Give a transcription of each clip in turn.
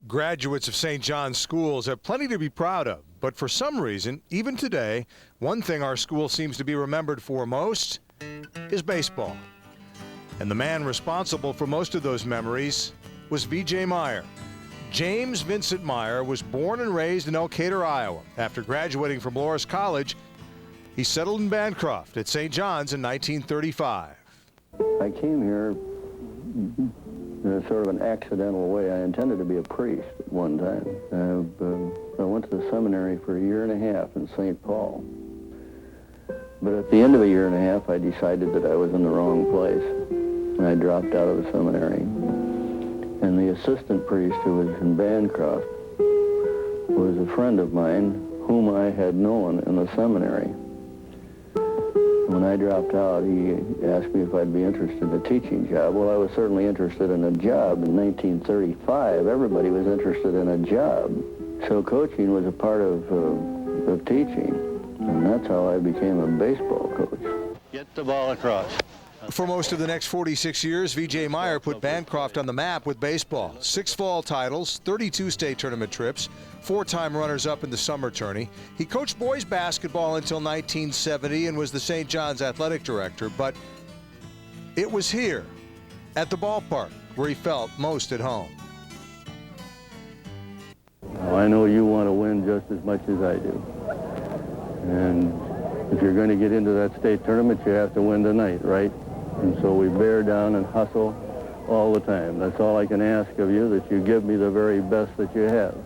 Graduates of St. John's schools have plenty to be proud of, but for some reason, even today, one thing our school seems to be remembered for most is baseball. And the man responsible for most of those memories was V.J. Meyer. James Vincent Meyer was born and raised in Elkader, Iowa. After graduating from Loras College, he settled in Bancroft at St. John's in 1935. I came here in a sort of an accidental way. I intended to be a priest at one time. I went to the seminary for a year and a half in St. Paul. But at the end of a year and a half, I decided that I was in the wrong place, and I dropped out of the seminary. And the assistant priest who was in Bancroft was a friend of mine whom I had known in the seminary. When I dropped out, he asked me if I'd be interested in a teaching job. Well, I was certainly interested in a job. In 1935, everybody was interested in a job. So coaching was a part of teaching, and that's how I became a baseball coach. Get the ball across. For most of the next 46 years, V.J. Meyer put Bancroft on the map with baseball. 6 fall titles, 32 state tournament trips, 4-time runners-up in the summer tourney. He coached boys basketball until 1970 and was the St. John's athletic director, but it was here, at the ballpark, where he felt most at home. I know you want to win just as much as I do. And if you're going to get into that state tournament, you have to win tonight, right? And so we bear down and hustle all the time. That's all I can ask of you, that you give me the very best that you have.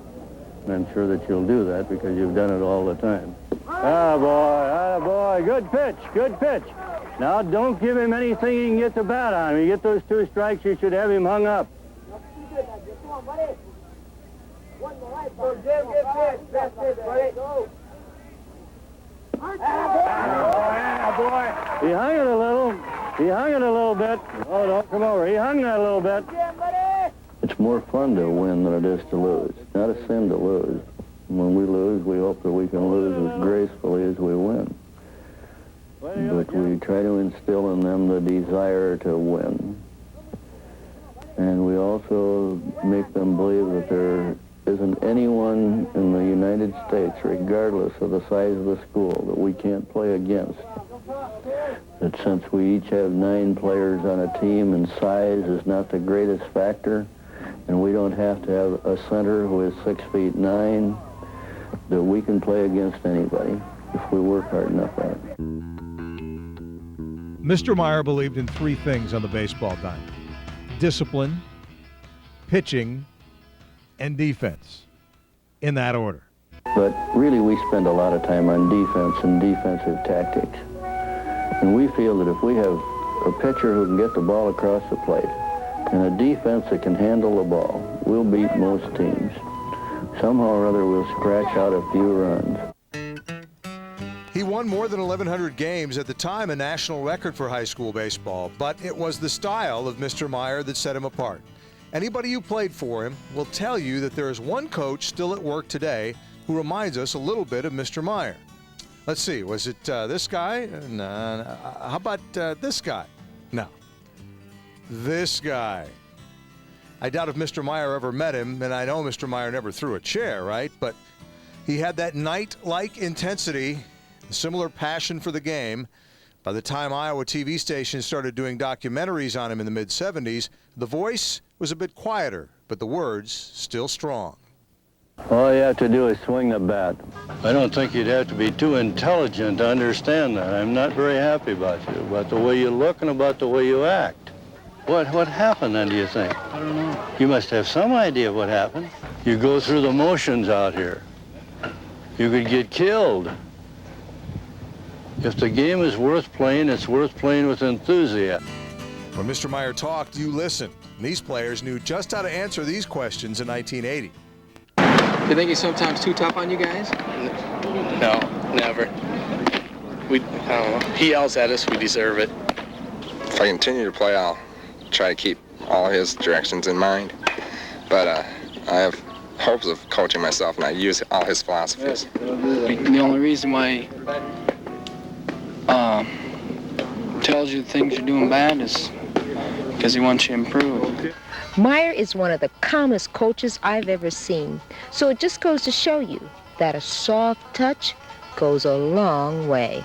And I'm sure that you'll do that because you've done it all the time. Ah, boy, good pitch, good pitch. Now, don't give him anything he can get the bat on. When you get those 2 strikes, you should have him hung up. Come on, buddy. One more right, buddy. Jim, get pitch. Best pitch, buddy. Go. Boy. He hung it a little. He hung it a little bit. Oh, don't come over. He hung that a little bit. It's more fun to win than it is to lose. Not a sin to lose. When we lose, we hope that we can lose as gracefully as we win. But we try to instill in them the desire to win. And we also make them believe that there isn't anyone in the United States, regardless of the size of the school, that we can't play against. That since we each have 9 players on a team and size is not the greatest factor, and we don't have to have a center who is 6'9", that we can play against anybody if we work hard enough at it. Mr. Meyer believed in 3 things on the baseball diamond: discipline, pitching, and defense, in that order. But really, we spend a lot of time on defense and defensive tactics. And we feel that if we have a pitcher who can get the ball across the plate and a defense that can handle the ball, we'll beat most teams. Somehow or other, we'll scratch out a few runs. He won more than 1,100 games, at the time a national record for high school baseball, but it was the style of Mr. Meyer that set him apart. Anybody who played for him will tell you that there is one coach still at work today who reminds us a little bit of Mr. Meyer. Let's see, was it this guy? How about this guy? No. This guy. I doubt if Mr. Meyer ever met him, and I know Mr. Meyer never threw a chair, right? But he had that knight-like intensity, a similar passion for the game. By the time Iowa TV stations started doing documentaries on him in the mid-'70s, the voice was a bit quieter, but the words still strong. All you have to do is swing the bat. I don't think you'd have to be too intelligent to understand that. I'm not very happy about you, about the way you look and about the way you act. What happened then, do you think? I don't know. You must have some idea of what happened. You go through the motions out here. You could get killed. If the game is worth playing, it's worth playing with enthusiasm. When Mr. Meyer talked, you listened. And these players knew just how to answer these questions in 1980. Do you think he's sometimes too tough on you guys? No, never. I don't know. He yells at us, we deserve it. If I continue to play, I'll try to keep all his directions in mind. But I have hopes of coaching myself, and I use all his philosophies. The only reason why tells you things you're doing bad is Because he wants you to improve. Meyer is one of the calmest coaches I've ever seen. So it just goes to show you that a soft touch goes a long way.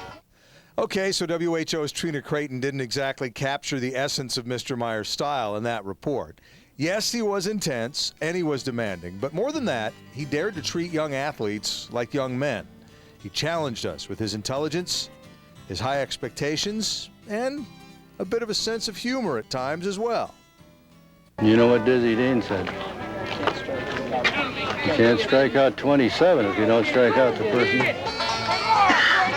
Okay, so WHO's Trina Creighton didn't exactly capture the essence of Mr. Meyer's style in that report. Yes, he was intense and he was demanding, but more than that, he dared to treat young athletes like young men. He challenged us with his intelligence, his high expectations, and a bit of a sense of humor at times as well. You know what Dizzy Dean said? You can't strike out 27 if you don't strike out the person.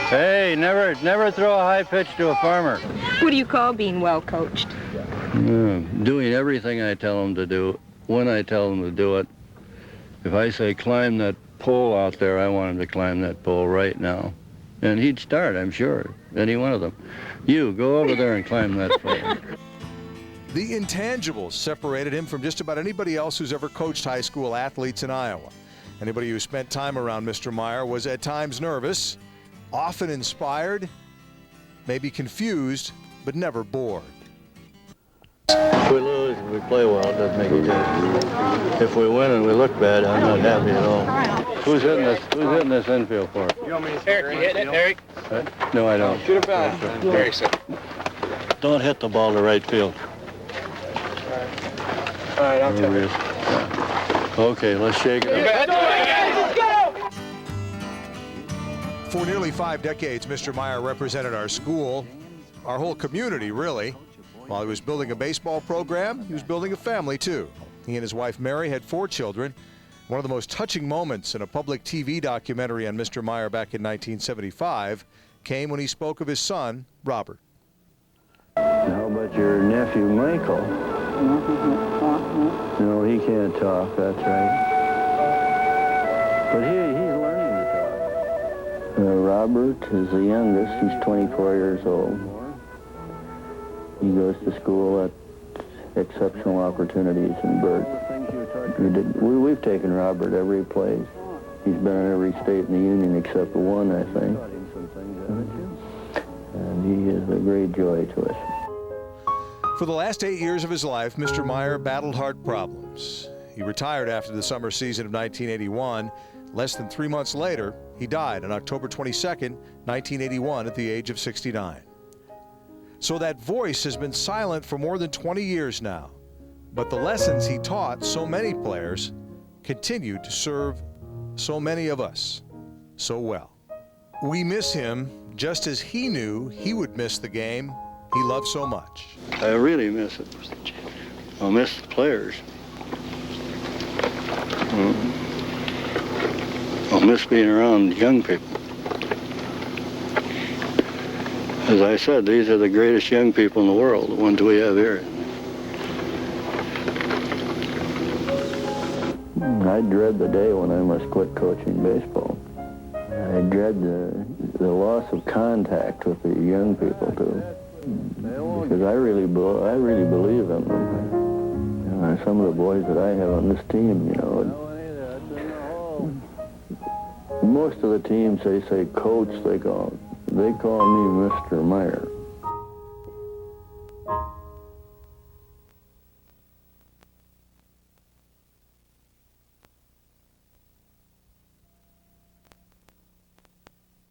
Hey, never throw a high pitch to a farmer. What do you call being well coached? Doing everything I tell him to do, when I tell him to do it. If I say climb that pole out there, I want him to climb that pole right now. And he'd start, I'm sure, any one of them. You, go over there and climb that pole. The intangibles separated him from just about anybody else who's ever coached high school athletes in Iowa. Anybody who spent time around Mr. Meyer was at times nervous, often inspired, maybe confused, but never bored. If we lose and we play well, it doesn't make any difference. If we win and we look bad, I'm not happy at all. Who's hitting this infield for us? You want me to Eric, you hitting it, Eric? No, I don't. Shoot it back. Very sick. Don't hit the ball to right field. All right, I'll tell you. Okay, let's shake it up. For nearly 5 decades, Mr. Meyer represented our school, our whole community, really. While he was building a baseball program, he was building a family, too. He and his wife, Mary, had 4 children. One of the most touching moments in a public TV documentary on Mr. Meyer back in 1975 came when he spoke of his son, Robert. How about your nephew, Michael? No, he can't talk, that's right. But he's learning to talk. Robert is the youngest. He's 24 years old. He goes to school at Exceptional Opportunities in Burt. We've taken Robert every place. He's been in every state in the Union except one, I think. And he is a great joy to us. For the last 8 years of his life, Mr. Meyer battled heart problems. He retired after the summer season of 1981. Less than 3 months later, he died on October 22nd, 1981, at the age of 69. So that voice has been silent for more than 20 years now. But the lessons he taught so many players continue to serve so many of us so well. We miss him just as he knew he would miss the game he loved so much. I really miss it. I'll miss the players. I'll miss being around young people. As I said, these are the greatest young people in the world, the ones we have here. I dread the day when I must quit coaching baseball. I dread the loss of contact with the young people, too. Because I really believe in them. You know, some of the boys that I have on this team, you know. Most of the teams, they say coach, they call me Mr. Meyer.